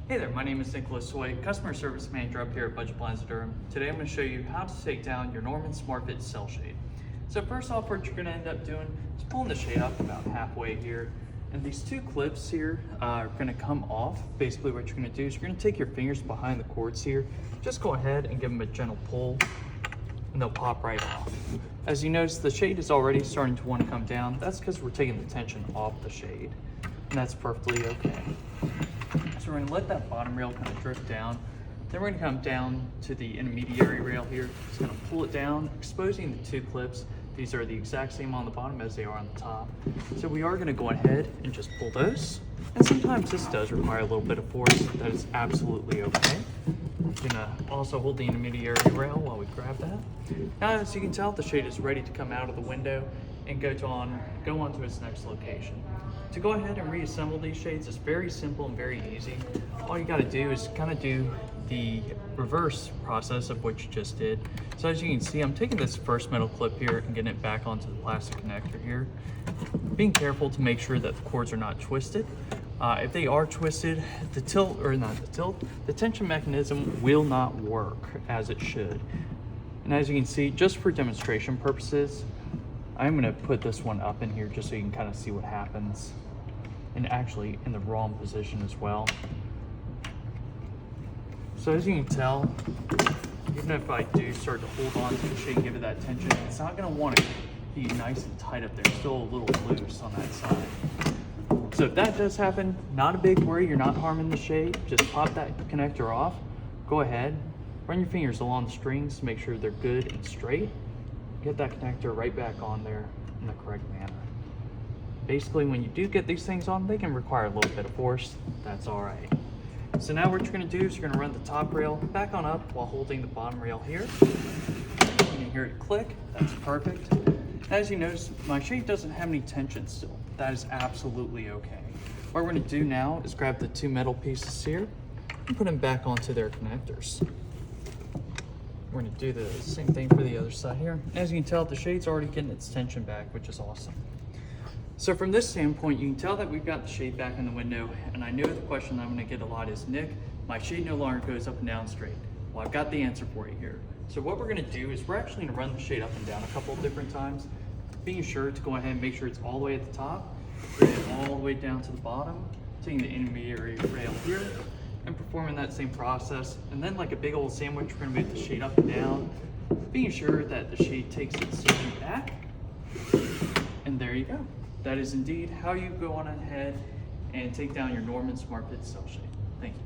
Hey there, my name is Nicholas Soy, Customer Service Manager up here at Budget Blinds of Durham. Today I'm going to show you how to take down your Norman SmartFit cell shade. So first off, what you're going to end up doing is pulling the shade up about halfway here. And these two clips here are going to come off. Basically what you're going to do is you're going to take your fingers behind the cords here. Just go ahead and give them a gentle pull and they'll pop right off. As you notice, the shade is already starting to want to come down. That's because we're taking the tension off the shade. And that's perfectly okay. So we're going to let that bottom rail kind of drift down. Then we're going to come down to the intermediary rail here. Just going to pull it down, exposing the two clips. These are the exact same on the bottom as they are on the top. So we are going to go ahead and just pull those. And sometimes this does require a little bit of force. That is absolutely okay. I'm going to also hold the intermediary rail while we grab that. Now, as you can tell, the shade is ready to come out of the window and go on to its next location. To go ahead and reassemble these shades is very simple and very easy. All you got to do is kind of do the reverse process of what you just did. So as you can see, I'm taking this first metal clip here and getting it back onto the plastic connector here. Being careful to make sure that the cords are not twisted. If they are twisted, the tension mechanism will not work as it should. And as you can see, just for demonstration purposes, I'm going to put this one up in here just so you can kind of see what happens, and actually in the wrong position as well. So as you can tell, even if I do start to hold on to the shade and give it that tension, it's not going to want to be nice and tight up there. It's still a little loose on that side. So if that does happen, not a big worry. You're not harming the shade. Just pop that connector off. Go ahead, run your fingers along the strings to make sure they're good and straight. Get that connector right back on there in the correct manner. Basically, when you do get these things on, they can require a little bit of force. That's all right. So now what you're going to do is you're going to run the top rail back on up while holding the bottom rail here. You can hear it click. That's perfect. As you notice, my shade doesn't have any tension still. That is absolutely okay. What we're going to do now is grab the two metal pieces here and put them back onto their connectors. We're going to do the same thing for the other side here. As you can tell, the shade's already getting its tension back, which is awesome. So from this standpoint, you can tell that we've got the shade back in the window, and I know the question I'm going to get a lot is, Nick, my shade no longer goes up and down straight. Well, I've got the answer for you here. So what we're going to do is we're actually going to run the shade up and down a couple of different times, being sure to go ahead and make sure it's all the way at the top, bring it all the way down to the bottom, taking the intermediary rail here, and performing that same process. And then like a big old sandwich, we're going to move the shade up and down, being sure that the shade takes its seat back. And there you go. That is indeed how you go on ahead and take down your Norman SmartFit cell shade. Thank you.